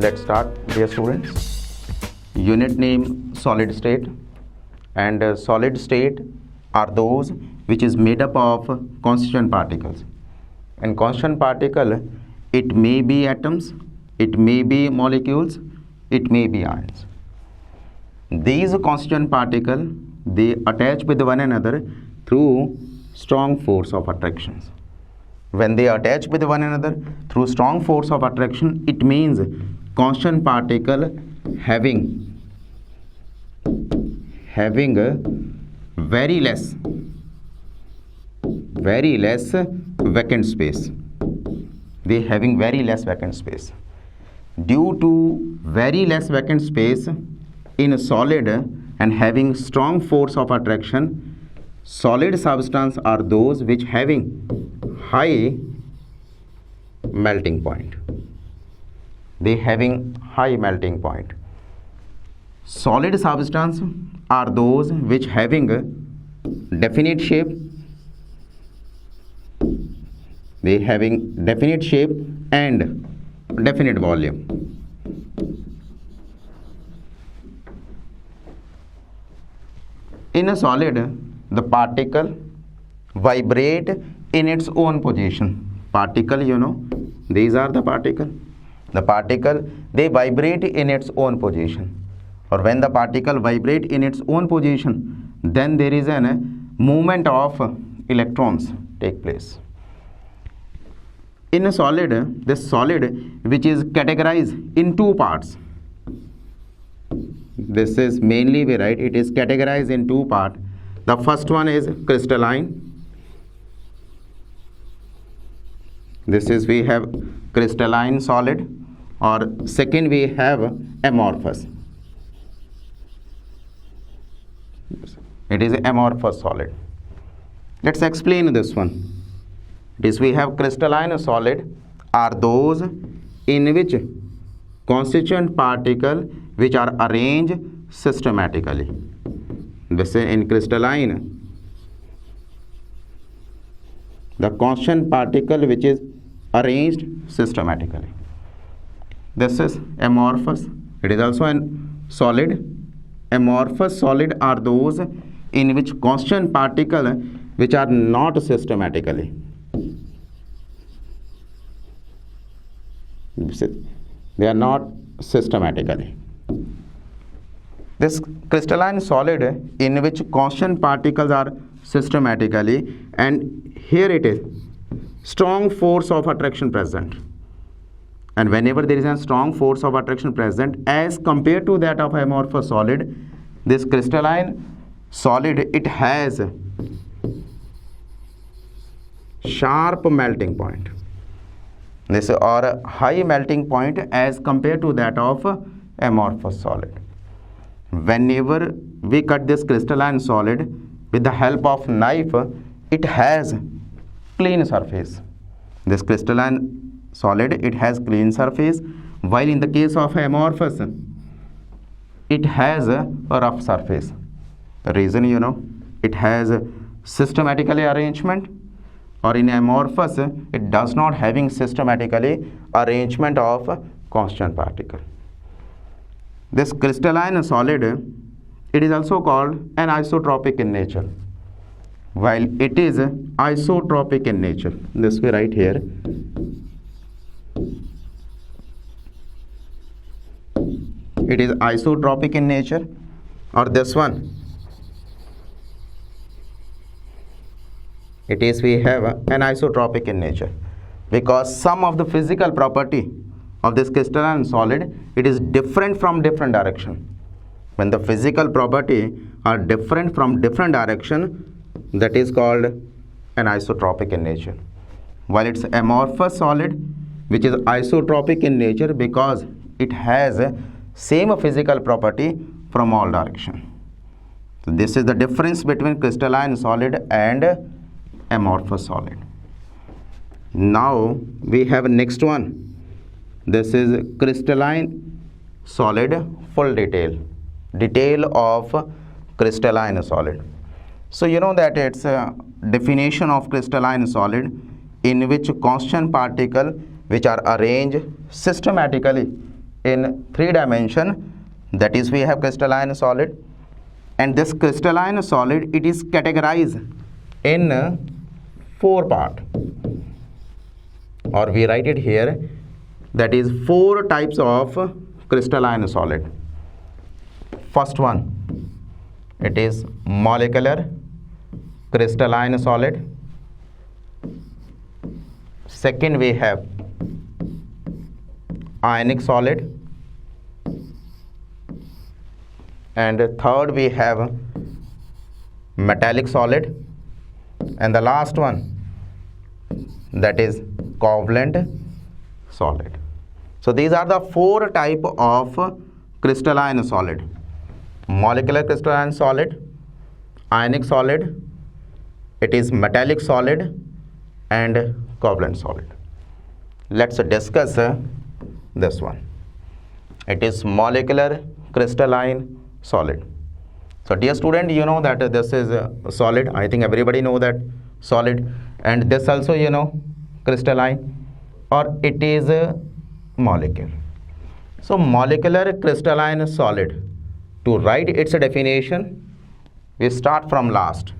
Let's start, dear students. Unit name solid state, and solid state are those which is made up of constituent particles. And constituent particle, it may be atoms, it may be molecules, it may be ions. These constituent particles, they attach with one another through strong force of attractions. When they attach with one another through strong force of attraction, it means constant particle having a very less vacant space. They having very less vacant space. Due to very less vacant space in a solid and having strong force of attraction, solid substance are those which having high melting point. They having high melting point. Solid substance are those which having a definite shape. They having definite shape and definite volume. In a solid, the particle vibrate in its own position. Particle, these are the particle. The particle, they vibrate in its own position. Or when the particle vibrate in its own position, then there is a movement of electrons take place. In a solid, this solid which is categorized in two parts. This is mainly we write it is categorized in two parts. The first one is crystalline. This is we have crystalline solid, or second we have amorphous. It is amorphous solid. Let's explain this one. This we have crystalline solid are those in which constituent particle which are arranged systematically. This is in crystalline, the constant particle which is arranged systematically. This is amorphous. It is also an solid. Amorphous solid are those in which constant particle which are not systematically. They are not systematically. This crystalline solid in which constant particles are systematically, and here it is strong force of attraction present. And whenever there is a strong force of attraction present as compared to that of amorphous solid, this crystalline solid, it has sharp melting point. This or a high melting point as compared to that of amorphous solid. Whenever we cut this crystalline solid with the help of knife, it has clean surface. This crystalline solid, it has clean surface, while in the case of amorphous, it has a rough surface. The reason, it has systematically arrangement, or in amorphous, it does not having systematically arrangement of constant particle. This crystalline solid, it is also called anisotropic in nature. While it is isotropic in nature, this we write here. It is isotropic in nature, or this one. It is we have anisotropic in nature, because some of the physical property of this crystalline solid, it is different from different direction. When the physical property are different from different direction, that is called anisotropic in nature. While it's amorphous solid, which is isotropic in nature because it has same physical property from all direction. So this is the difference between crystalline solid and amorphous solid. Now we have next one. This is crystalline solid full detail of crystalline solid. So that it's a definition of crystalline solid in which constant particle which are arranged systematically in 3 dimension, that is we have crystalline solid, and this crystalline solid, it is categorized in 4 part, or we write it here, that is 4 types of crystalline solid. First one, it is molecular crystalline solid. Second, we have ionic solid, and third we have metallic solid, and the last one, that is covalent solid. So these are the 4 type of crystalline solid: molecular crystalline solid, ionic solid, it is metallic solid, and covalent solid. Let's discuss this one. It is molecular crystalline solid. So dear student, you know that this is solid. I think everybody know that solid, and this also you know crystalline, or it is a molecule. So molecular crystalline solid, to write its definition, we start from last.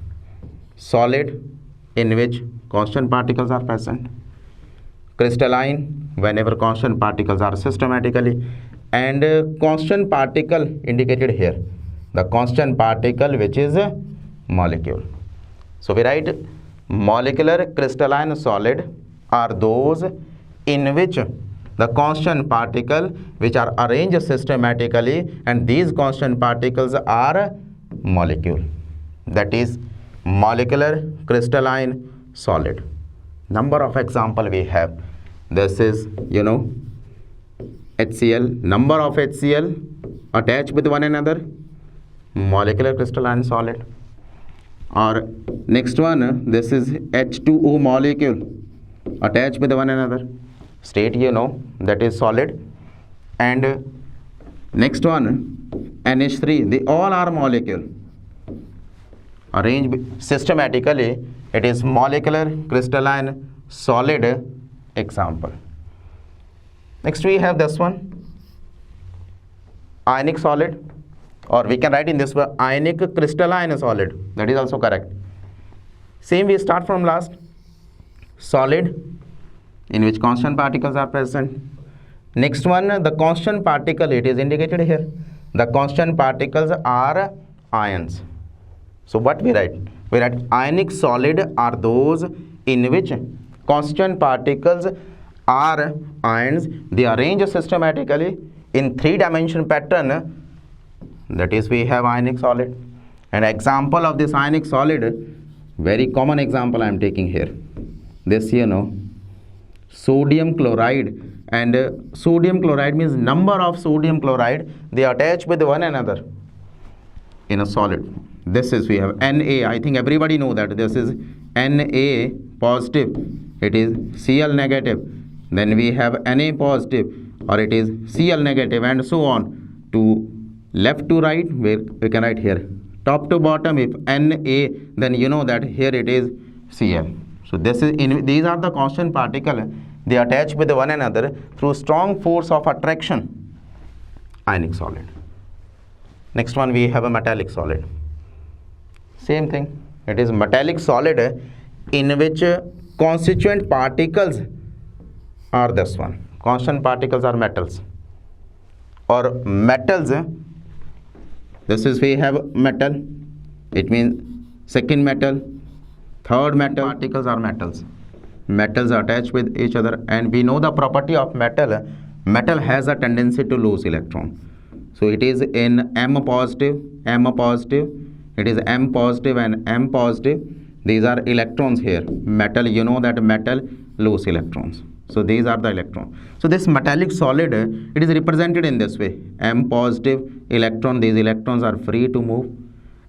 Solid in which constant particles are present, crystalline whenever constant particles are systematically, and constant particle indicated here, the constant particle which is a molecule. So we write molecular crystalline solid are those in which the constant particle which are arranged systematically, and these constant particles are molecule. That is molecular crystalline solid. Number of example we have. This is you know HCl. Number of HCl attached with one another, molecular crystalline solid. Or next one, this is H2O molecule attached with one another, state you know that is solid. And next one, NH3, they all are molecule arranged systematically, it is molecular crystalline solid example. Next we have this one, ionic solid, or we can write in this way ionic crystalline solid, that is also correct. Same we start from last. Solid in which constant particles are present. Next one, the constant particle, it is indicated here, the constant particles are ions. So what we write? We write ionic solid are those in which constant particles are ions, they arrange systematically in 3-dimension pattern, that is we have ionic solid. An example of this ionic solid, very common example I am taking here, this you know sodium chloride, and sodium chloride means number of sodium chloride, they attach with one another in a solid. This is we have Na, I think everybody know that this is Na positive, it is Cl negative, then we have Na positive, or it is Cl negative, and so on, to left to right, where we can write here top to bottom. If Na, then you know that here it is Cl. So this is these are the constant particle, they attach with one another through strong force of attraction, ionic solid. Next one we have a metallic solid. Same thing, it is metallic solid in which constituent particles are this one, constant particles are metals, or metals, this is we have metal, it means second metal, third metal, particles are metals. Metals are attached with each other, and we know the property of metal, metal has a tendency to lose electron. So it is in M positive, it is M positive and M positive, these are electrons here. Metal, you know that metal lose electrons, so these are the electrons. So this metallic solid, it is represented in this way, M positive electron, these electrons are free to move,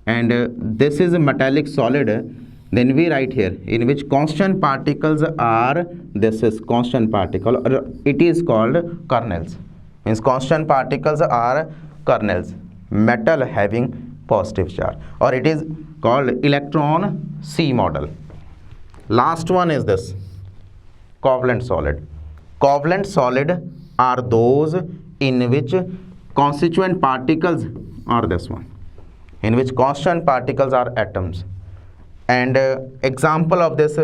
and this is a metallic solid. Then we write here in which constant particles are, this is constant particle, or it is called kernels, means constant particles are kernels, metal having positive charge, or it is called electron C model. Last one is this covalent solid. Covalent solid are those in which constituent particles are this one, in which constant particles are atoms. And example of this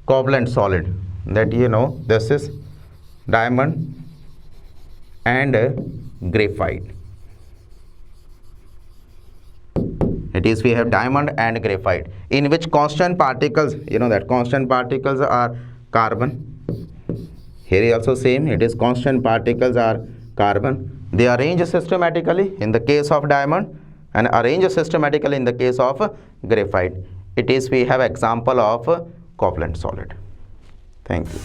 covalent solid, that this is diamond and graphite. It is, we have diamond and graphite, in which constant particles, that constant particles are carbon. Here also same, it is constant particles are carbon. They arrange systematically in the case of diamond and arrange systematically in the case of graphite. It is, we have example of covalent solid. Thank you.